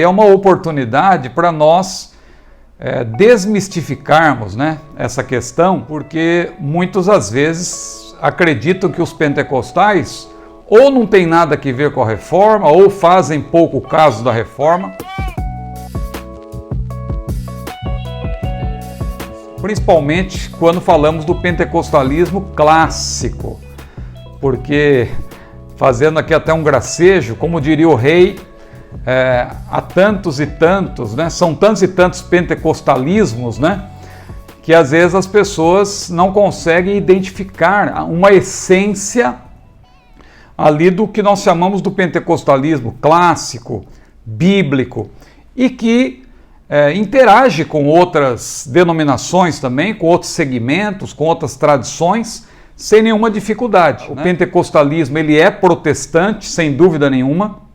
É uma oportunidade para nós desmistificarmos, né, essa questão, porque muitas às vezes acreditam que os pentecostais ou não tem nada a ver com a reforma, ou fazem pouco caso da reforma. Principalmente quando falamos do pentecostalismo clássico, porque, fazendo aqui até um gracejo, como diria o rei, há tantos e tantos, né? São tantos e tantos pentecostalismos, né? Que às vezes as pessoas não conseguem identificar uma essência ali do que nós chamamos do pentecostalismo clássico, bíblico, e que interage com outras denominações também, com outros segmentos, com outras tradições, sem nenhuma dificuldade. O pentecostalismo ele é protestante, sem dúvida nenhuma,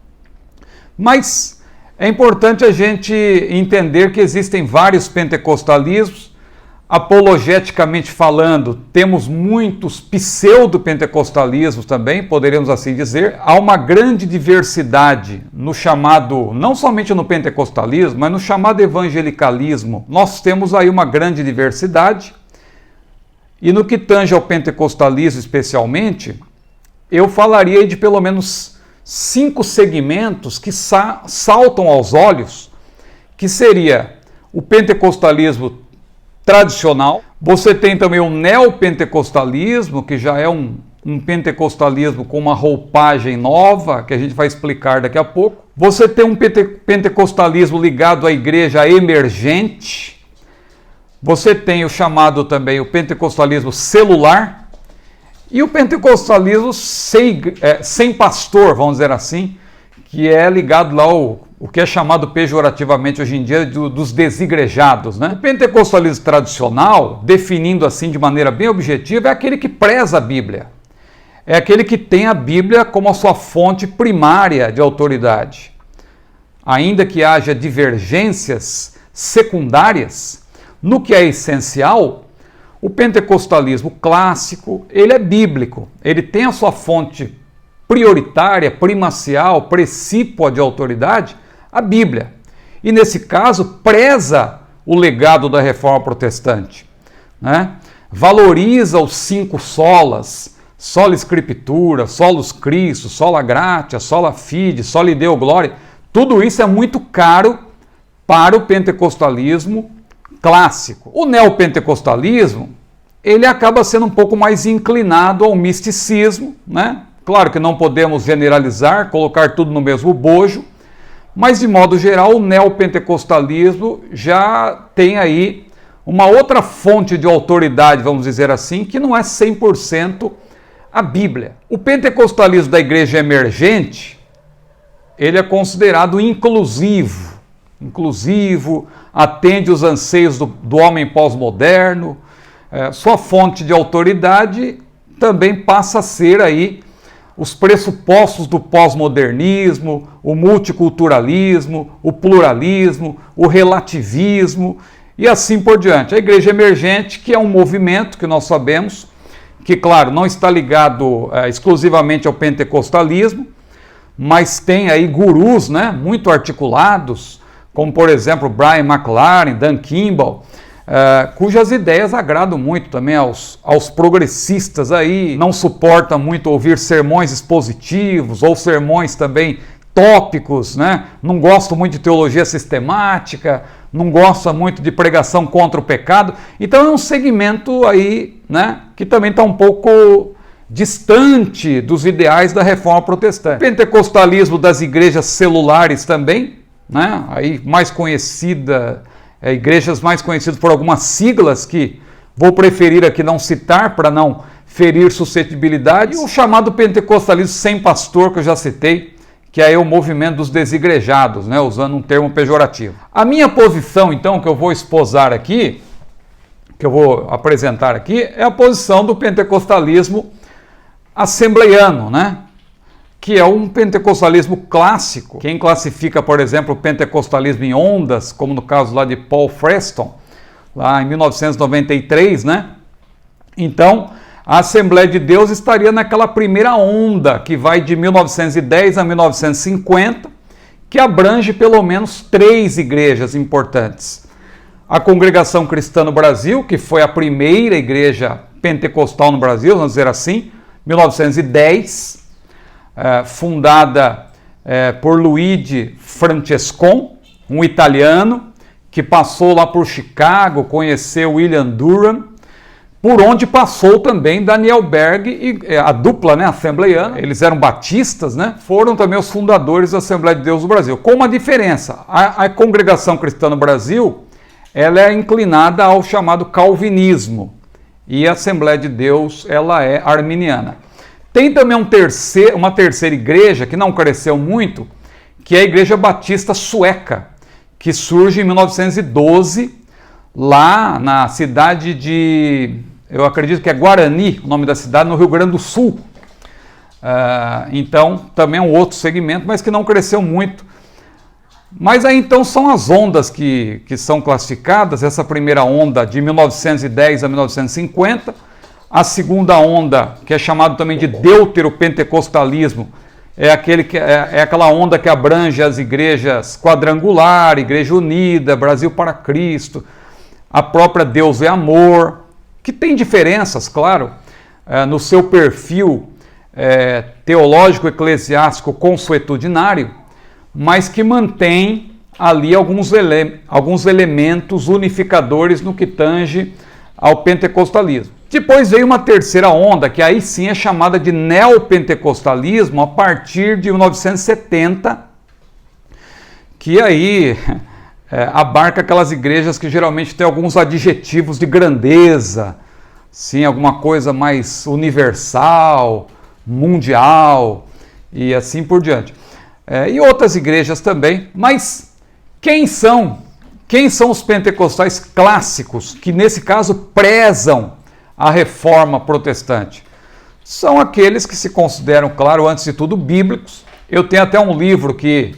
mas é importante a gente entender que existem vários pentecostalismos. Apologeticamente falando, temos muitos pseudo-pentecostalismos também, poderíamos assim dizer. Há uma grande diversidade no chamado, não somente no pentecostalismo, mas no chamado evangelicalismo. Nós temos aí uma grande diversidade. E no que tange ao pentecostalismo especialmente, eu falaria de pelo menos 5 segmentos que saltam aos olhos, que seria o pentecostalismo tradicional. Você tem também o neopentecostalismo, que já é um pentecostalismo com uma roupagem nova, que a gente vai explicar daqui a pouco. Você tem um pentecostalismo ligado à igreja emergente. Você tem o chamado também o pentecostalismo celular e o pentecostalismo sem pastor, vamos dizer assim, que é ligado lá o que é chamado pejorativamente hoje em dia dos desigrejados, né? O pentecostalismo tradicional, definindo assim de maneira bem objetiva, é aquele que preza a Bíblia. É aquele que tem a Bíblia como a sua fonte primária de autoridade. Ainda que haja divergências secundárias, no que é essencial, o pentecostalismo clássico, ele é bíblico. Ele tem a sua fonte prioritária, primacial, precípua de autoridade, a Bíblia. E nesse caso, preza o legado da reforma protestante, né? Valoriza os 5 solas, sola Scriptura, solus Christus, sola gratia, sola fide, soli Deo gloria. Tudo isso é muito caro para o pentecostalismo clássico. O neopentecostalismo, ele acaba sendo um pouco mais inclinado ao misticismo, né? Claro que não podemos generalizar, colocar tudo no mesmo bojo, mas de modo geral o neopentecostalismo já tem aí uma outra fonte de autoridade, vamos dizer assim, que não é 100% a Bíblia. O pentecostalismo da igreja emergente, ele é considerado inclusivo, atende os anseios do homem pós-moderno. Sua fonte de autoridade também passa a ser aí os pressupostos do pós-modernismo, o multiculturalismo, o pluralismo, o relativismo e assim por diante. A igreja emergente, que é um movimento que nós sabemos que, claro, não está ligado exclusivamente ao pentecostalismo, mas tem aí gurus, né, muito articulados, como por exemplo Brian McLaren, Dan Kimball, cujas ideias agradam muito também aos progressistas aí, não suportam muito ouvir sermões expositivos ou sermões também tópicos, né? Não gostam muito de teologia sistemática, não gostam muito de pregação contra o pecado. Então é um segmento aí, né, que também está um pouco distante dos ideais da reforma protestante. O pentecostalismo das igrejas celulares também, né? Aí mais conhecida, igrejas mais conhecidas por algumas siglas que vou preferir aqui não citar para não ferir suscetibilidades. E o chamado pentecostalismo sem pastor, que eu já citei, que é o movimento dos desigrejados, né? Usando um termo pejorativo. A minha posição, então, que eu vou esposar aqui, que eu vou apresentar aqui, é a posição do pentecostalismo assembleiano, né? Que é um pentecostalismo clássico. Quem classifica, por exemplo, o pentecostalismo em ondas, como no caso lá de Paul Freston, lá em 1993, né? Então, a Assembleia de Deus estaria naquela primeira onda, que vai de 1910 a 1950, que abrange pelo menos 3 igrejas importantes. A Congregação Cristã no Brasil, que foi a primeira igreja pentecostal no Brasil, vamos dizer assim, 1910, fundada por Luigi Francescon, um italiano, que passou lá por Chicago, conheceu William Durham, por onde passou também Daniel Berg e a dupla, né, assembleiana. Eles eram batistas, né? Foram também os fundadores da Assembleia de Deus do Brasil. Com uma diferença, a Congregação Cristã no Brasil, ela é inclinada ao chamado calvinismo, e a Assembleia de Deus, ela é arminiana. Tem também uma terceira igreja, que não cresceu muito, que é a Igreja Batista Sueca, que surge em 1912, lá na cidade de, eu acredito que é Guarani, o nome da cidade, no Rio Grande do Sul. Então, também é um outro segmento, mas que não cresceu muito. Mas aí então são as ondas que são classificadas, essa primeira onda de 1910 a 1950, a segunda onda, que é chamado também de deuteropentecostalismo, é aquela onda que abrange as igrejas Quadrangular, Igreja Unida, Brasil para Cristo, a própria Deus é Amor, que tem diferenças, claro, no seu perfil teológico, eclesiástico, consuetudinário, mas que mantém ali alguns elementos unificadores no que tange ao pentecostalismo. Depois veio uma terceira onda, que aí sim é chamada de neopentecostalismo, a partir de 1970, que aí abarca aquelas igrejas que geralmente têm alguns adjetivos de grandeza, sim, alguma coisa mais universal, mundial e assim por diante. E outras igrejas também, mas quem são os pentecostais clássicos, que nesse caso prezam a reforma protestante? São aqueles que se consideram, claro, antes de tudo, bíblicos. Eu tenho até um livro que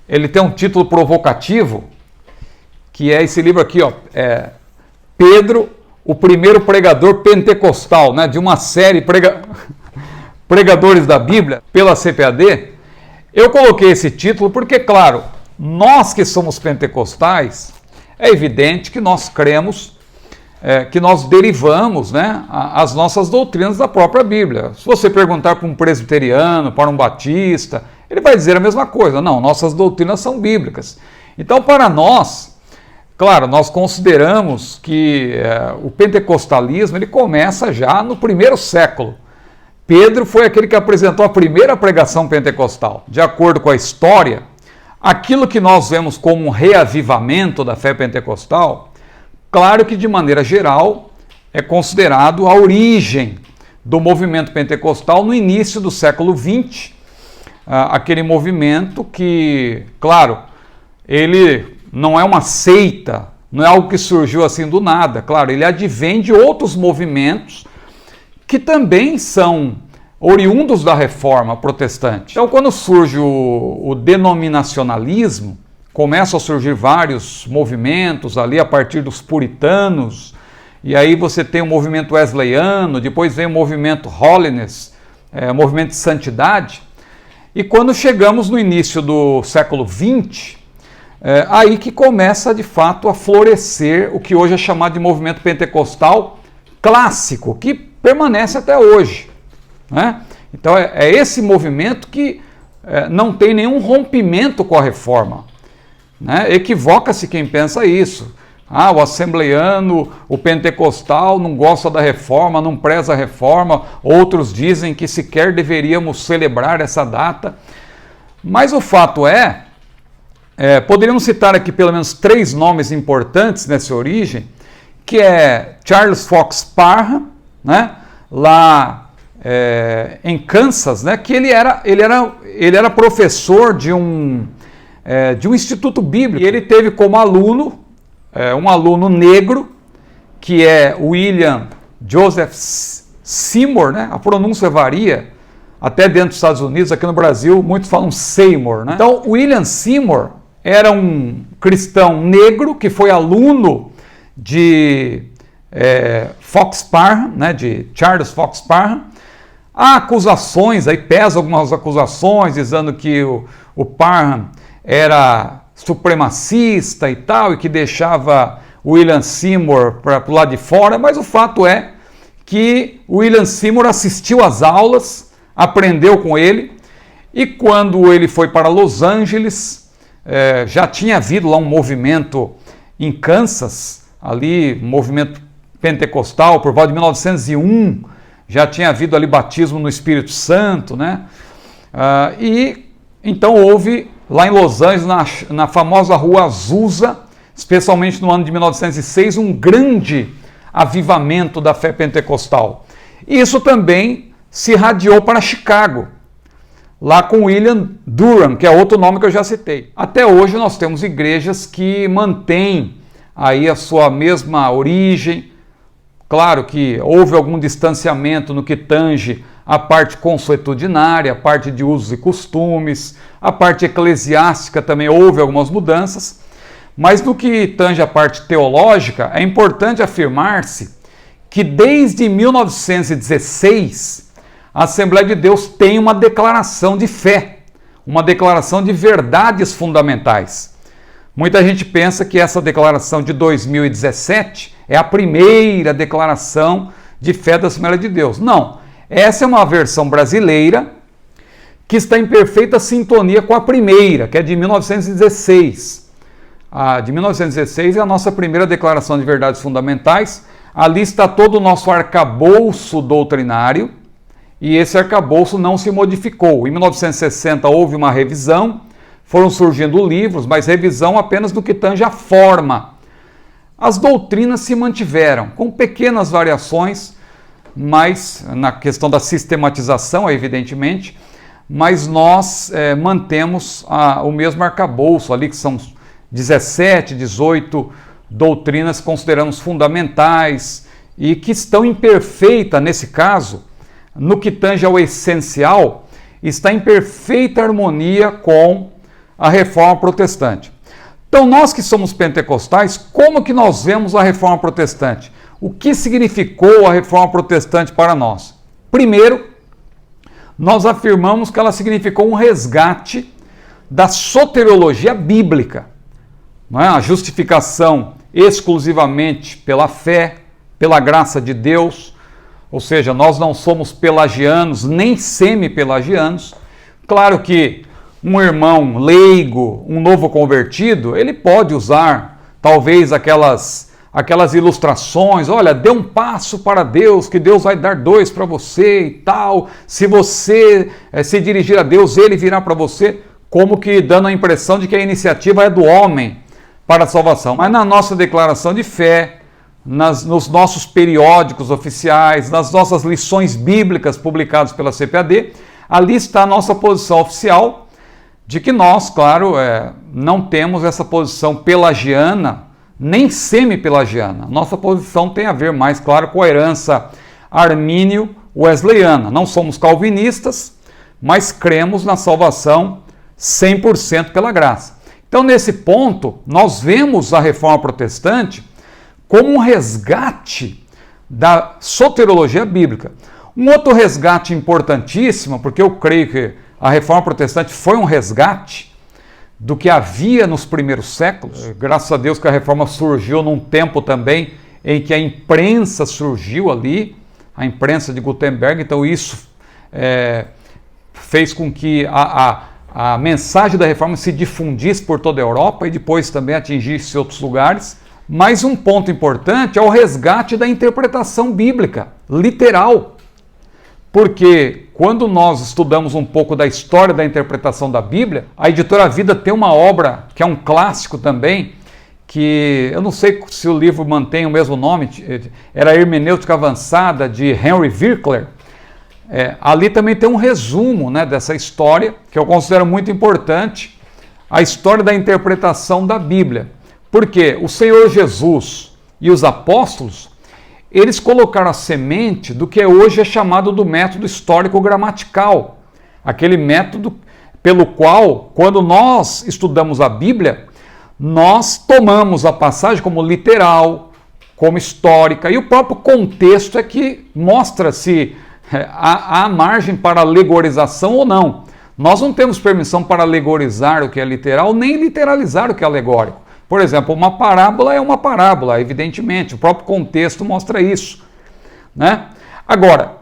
ele tem um título provocativo, que é esse livro aqui, ó, Pedro, o primeiro pregador pentecostal, né, de uma série Pregadores da Bíblia, pela CPAD. Eu coloquei esse título porque, claro, nós que somos pentecostais, é evidente que nós cremos, que nós derivamos, né, as nossas doutrinas da própria Bíblia. Se você perguntar para um presbiteriano, para um batista, ele vai dizer a mesma coisa. Não, nossas doutrinas são bíblicas. Então, para nós, claro, nós consideramos que o pentecostalismo ele começa já no primeiro século. Pedro foi aquele que apresentou a primeira pregação pentecostal. De acordo com a história, aquilo que nós vemos como um reavivamento da fé pentecostal, claro que de maneira geral é considerado a origem do movimento pentecostal no início do século XX, aquele movimento que, claro, ele não é uma seita, não é algo que surgiu assim do nada, claro, ele advém de outros movimentos que também são oriundos da reforma protestante. Então, quando surge o denominacionalismo, começam a surgir vários movimentos ali a partir dos puritanos, e aí você tem o movimento wesleyano, depois vem o movimento holiness, o movimento de santidade, e quando chegamos no início do século XX, aí que começa de fato a florescer o que hoje é chamado de movimento pentecostal clássico, que permanece até hoje, né? Então é esse movimento que não tem nenhum rompimento com a reforma, né? Equivoca-se quem pensa isso. O assembleiano, o pentecostal não gosta da reforma, não preza a reforma, outros dizem que sequer deveríamos celebrar essa data, mas o fato poderíamos citar aqui pelo menos 3 nomes importantes nessa origem, que é Charles Fox Parham, né, lá em Kansas, né, que ele era professor de um instituto bíblico, e ele teve como aluno um aluno negro, que é William Joseph Seymour, né, a pronúncia varia, até dentro dos Estados Unidos, aqui no Brasil, muitos falam Seymour, né? Então, William Seymour era um cristão negro que foi aluno de Fox Parham, né, de Charles Fox Parham. Há acusações, aí pesam algumas acusações, dizendo que o Parham era supremacista e tal, e que deixava William Seymour para o lado de fora, mas o fato é que William Seymour assistiu às aulas, aprendeu com ele, e quando ele foi para Los Angeles, já tinha havido lá um movimento em Kansas, ali, um movimento pentecostal, por volta de 1901, já tinha havido ali batismo no Espírito Santo, né? E então houve lá em Los Angeles, na famosa rua Azusa, especialmente no ano de 1906, um grande avivamento da fé pentecostal. E isso também se irradiou para Chicago, lá com William Durham, que é outro nome que eu já citei. Até hoje nós temos igrejas que mantêm aí a sua mesma origem. Claro que houve algum distanciamento no que tange a parte consuetudinária, a parte de usos e costumes, a parte eclesiástica também houve algumas mudanças, mas no que tange a parte teológica, é importante afirmar-se que desde 1916 a Assembleia de Deus tem uma declaração de fé, uma declaração de verdades fundamentais. Muita gente pensa que essa declaração de 2017 é a primeira declaração de fé da Assembleia de Deus. Não, essa é uma versão brasileira que está em perfeita sintonia com a primeira, que é de 1916. A de 1916 é a nossa primeira declaração de verdades fundamentais. Ali está todo o nosso arcabouço doutrinário, e esse arcabouço não se modificou. Em 1960 houve uma revisão, foram surgindo livros, mas revisão apenas no que tange a forma. As doutrinas se mantiveram, com pequenas variações, mas na questão da sistematização, evidentemente, mas nós mantemos o mesmo arcabouço ali, que são 17, 18 doutrinas que consideramos fundamentais e que estão em perfeita, nesse caso, no que tange ao essencial, está em perfeita harmonia com a Reforma Protestante. Então, nós que somos pentecostais, como que nós vemos a Reforma Protestante? O que significou a Reforma Protestante para nós? Primeiro, nós afirmamos que ela significou um resgate da soteriologia bíblica, não é? A justificação exclusivamente pela fé, pela graça de Deus, ou seja, nós não somos pelagianos nem semi-pelagianos. Claro que um irmão leigo, um novo convertido, ele pode usar talvez aquelas ilustrações, olha, dê um passo para Deus, que Deus vai dar 2 para você e tal, se você se dirigir a Deus, Ele virá para você, como que dando a impressão de que a iniciativa é do homem para a salvação. Mas na nossa declaração de fé, nos nossos periódicos oficiais, nas nossas lições bíblicas publicadas pela CPAD, ali está a nossa posição oficial, de que nós, claro, não temos essa posição pelagiana, nem semi-pelagiana. Nossa posição tem a ver mais, claro, com a herança armínio-wesleyana. Não somos calvinistas, mas cremos na salvação 100% pela graça. Então, nesse ponto, nós vemos a Reforma Protestante como um resgate da soteriologia bíblica. Um outro resgate importantíssimo, porque eu creio que a Reforma Protestante foi um resgate do que havia nos primeiros séculos. Graças a Deus que a Reforma surgiu num tempo também em que a imprensa surgiu ali, a imprensa de Gutenberg, então isso fez com que a mensagem da Reforma se difundisse por toda a Europa e depois também atingisse outros lugares. Mas um ponto importante é o resgate da interpretação bíblica, literal. Porque quando nós estudamos um pouco da história da interpretação da Bíblia, a Editora Vida tem uma obra que é um clássico também, que eu não sei se o livro mantém o mesmo nome, era a Hermenêutica Avançada, de Henry Virkler. Ali também tem um resumo, né, dessa história, que eu considero muito importante, a história da interpretação da Bíblia. Porque o Senhor Jesus e os apóstolos, eles colocaram a semente do que hoje é chamado do método histórico-gramatical. Aquele método pelo qual, quando nós estudamos a Bíblia, nós tomamos a passagem como literal, como histórica, e o próprio contexto é que mostra se há margem para alegorização ou não. Nós não temos permissão para alegorizar o que é literal, nem literalizar o que é alegórico. Por exemplo, uma parábola é uma parábola, evidentemente, o próprio contexto mostra isso, né? Agora,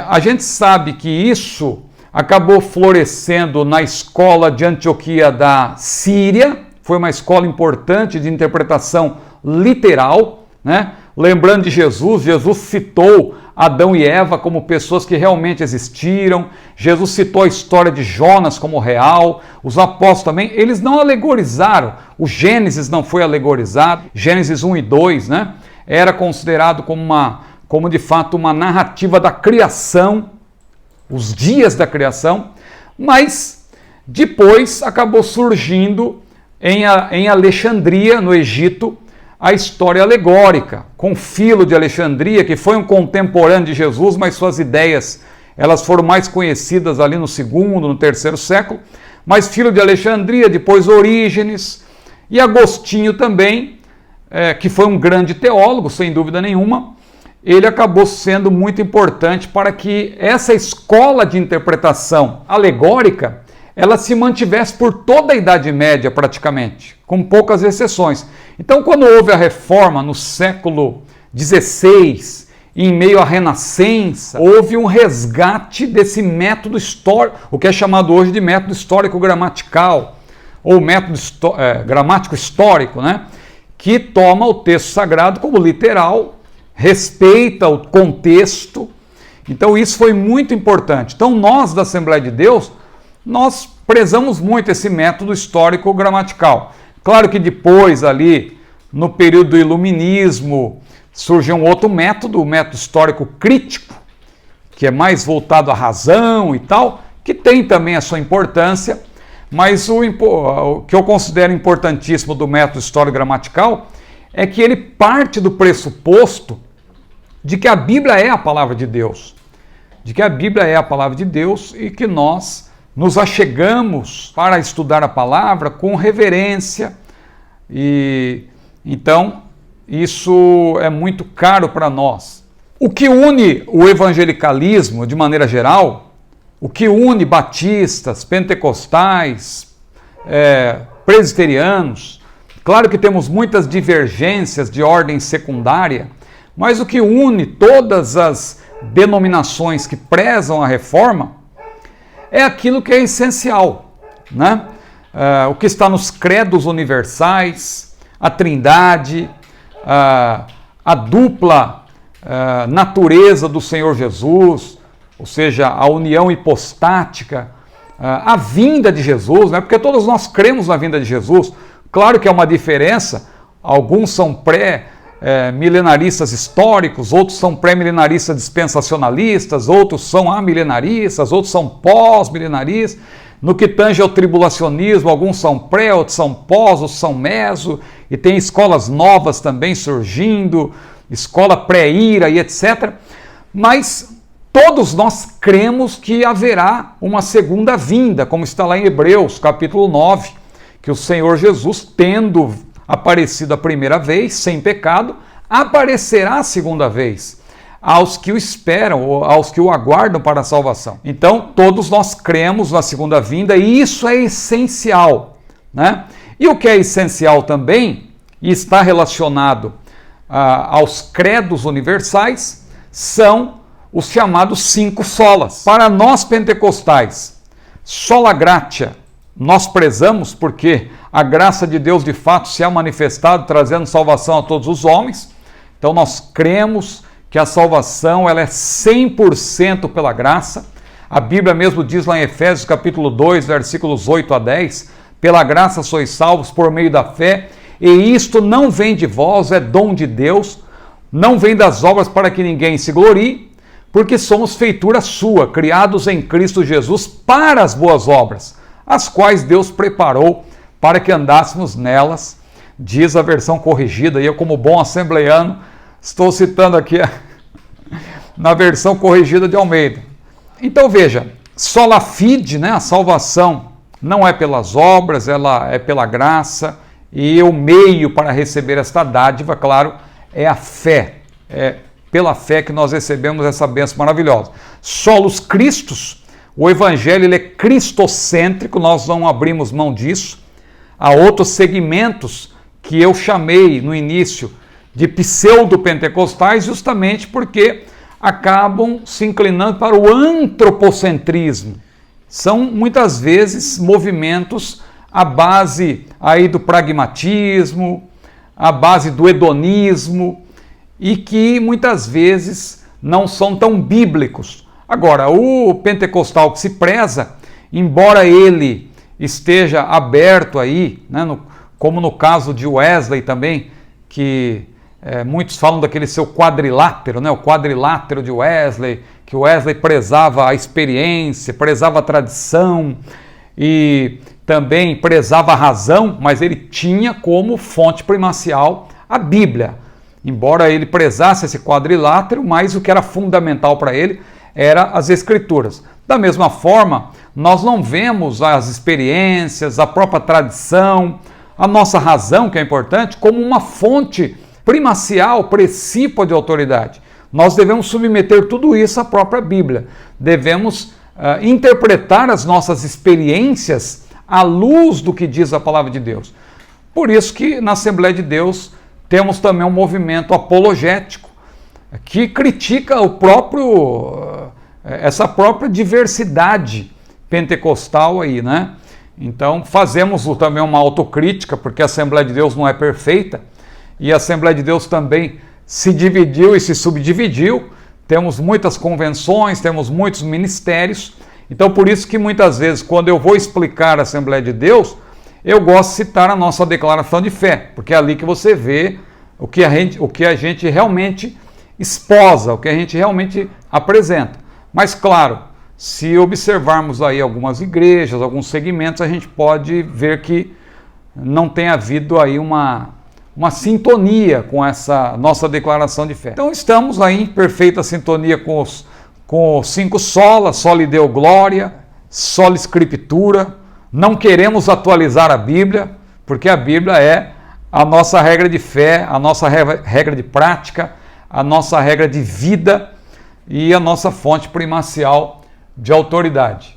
a gente sabe que isso acabou florescendo na escola de Antioquia da Síria, foi uma escola importante de interpretação literal, né? Lembrando de Jesus, Jesus citou Adão e Eva como pessoas que realmente existiram, Jesus citou a história de Jonas como real, os apóstolos também, eles não alegorizaram, o Gênesis não foi alegorizado, Gênesis 1 e 2, né? Era considerado como de fato uma narrativa da criação, os dias da criação, mas depois acabou surgindo em Alexandria, no Egito, a história alegórica, com Filo de Alexandria, que foi um contemporâneo de Jesus, mas suas ideias elas foram mais conhecidas ali no segundo, no terceiro século, mas Filo de Alexandria, depois Orígenes, e Agostinho também, que foi um grande teólogo, sem dúvida nenhuma, ele acabou sendo muito importante para que essa escola de interpretação alegórica ela se mantivesse por toda a Idade Média praticamente, com poucas exceções. Então, quando houve a reforma no século XVI, em meio à Renascença, houve um resgate desse método histórico, o que é chamado hoje de método histórico-gramatical, ou método gramático histórico, né? Que toma o texto sagrado como literal, respeita o contexto. Então, isso foi muito importante. Então, nós da Assembleia de Deus, nós prezamos muito esse método histórico-gramatical. Claro que depois, ali, no período do Iluminismo, surgiu um outro método, o método histórico-crítico, que é mais voltado à razão e tal, que tem também a sua importância, mas o que eu considero importantíssimo do método histórico-gramatical é que ele parte do pressuposto de que a Bíblia é a palavra de Deus, e que nós nos achegamos para estudar a palavra com reverência, e então isso é muito caro para nós. O que une o evangelicalismo de maneira geral, o que une batistas, pentecostais, presbiterianos, claro que temos muitas divergências de ordem secundária, mas o que une todas as denominações que prezam a reforma é aquilo que é essencial, né? O que está nos credos universais, a trindade, a dupla natureza do Senhor Jesus, ou seja, a união hipostática, a vinda de Jesus, né? Porque todos nós cremos na vinda de Jesus. Claro que há uma diferença, alguns são milenaristas históricos, outros são pré-milenaristas dispensacionalistas, outros são amilenaristas, outros são pós-milenaristas. No que tange ao tribulacionismo, alguns são pré, outros são pós, outros são meso, e tem escolas novas também surgindo, escola pré-ira e etc. Mas todos nós cremos que haverá uma segunda vinda, como está lá em Hebreus, capítulo 9, que o Senhor Jesus, tendo aparecido a primeira vez, sem pecado, aparecerá a segunda vez aos que o esperam, ou aos que o aguardam para a salvação. Então, todos nós cremos na segunda vinda e isso é essencial, né? E o que é essencial também, e está relacionado aos credos universais, são os chamados 5 solas. Para nós pentecostais, sola gratia, nós prezamos porque a graça de Deus de fato se é manifestado trazendo salvação a todos os homens. Então nós cremos que a salvação ela é 100% pela graça. A Bíblia mesmo diz lá em Efésios capítulo 2, versículos 8 a 10, pela graça sois salvos por meio da fé, e isto não vem de vós, é dom de Deus, não vem das obras para que ninguém se glorie, porque somos feitura sua, criados em Cristo Jesus para as boas obras, as quais Deus preparou para que andássemos nelas, diz a versão corrigida, e eu como bom assembleiano estou citando aqui na versão corrigida de Almeida. Então veja, sola fide, né, a salvação não é pelas obras, ela é pela graça, e o meio para receber esta dádiva, claro, é a fé, é pela fé que nós recebemos essa bênção maravilhosa. Solos Cristos, O evangelho ele é cristocêntrico, nós não abrimos mão disso. Há outros segmentos que eu chamei no início de pseudo-pentecostais, justamente porque acabam se inclinando para o antropocentrismo. São muitas vezes movimentos à base aí do pragmatismo, à base do hedonismo, e que muitas vezes não são tão bíblicos. Agora, o pentecostal que se preza, embora ele esteja aberto aí, né, como no caso de Wesley também, que muitos falam daquele seu quadrilátero, né, o quadrilátero de Wesley, que Wesley prezava a experiência, prezava a tradição e também prezava a razão, mas ele tinha como fonte primacial a Bíblia. Embora ele prezasse esse quadrilátero, mas o que era fundamental para ele era as Escrituras. Da mesma forma, nós não vemos as experiências, a própria tradição, a nossa razão, que é importante, como uma fonte primacial, precípua de autoridade. Nós devemos submeter tudo isso à própria Bíblia. Devemos interpretar as nossas experiências à luz do que diz a palavra de Deus. Por isso que na Assembleia de Deus temos também um movimento apologético que critica essa própria diversidade pentecostal aí, né? Então fazemos também uma autocrítica, porque a Assembleia de Deus não é perfeita, e a Assembleia de Deus também se dividiu e se subdividiu. Temos muitas convenções, temos muitos ministérios. Então por isso que muitas vezes quando eu vou explicar a Assembleia de Deus, eu gosto de citar a nossa declaração de fé, porque é ali que você vê o que a gente realmente esposa, o que a gente realmente apresenta. Mas claro, se observarmos aí algumas igrejas, alguns segmentos, a gente pode ver que não tem havido aí uma sintonia com essa nossa declaração de fé. Então estamos aí em perfeita sintonia com os 5 sola, soli Deo Glória, sola Escritura. Não queremos atualizar a Bíblia, porque a Bíblia é a nossa regra de fé, a nossa regra de prática, a nossa regra de vida e a nossa fonte primacial de autoridade.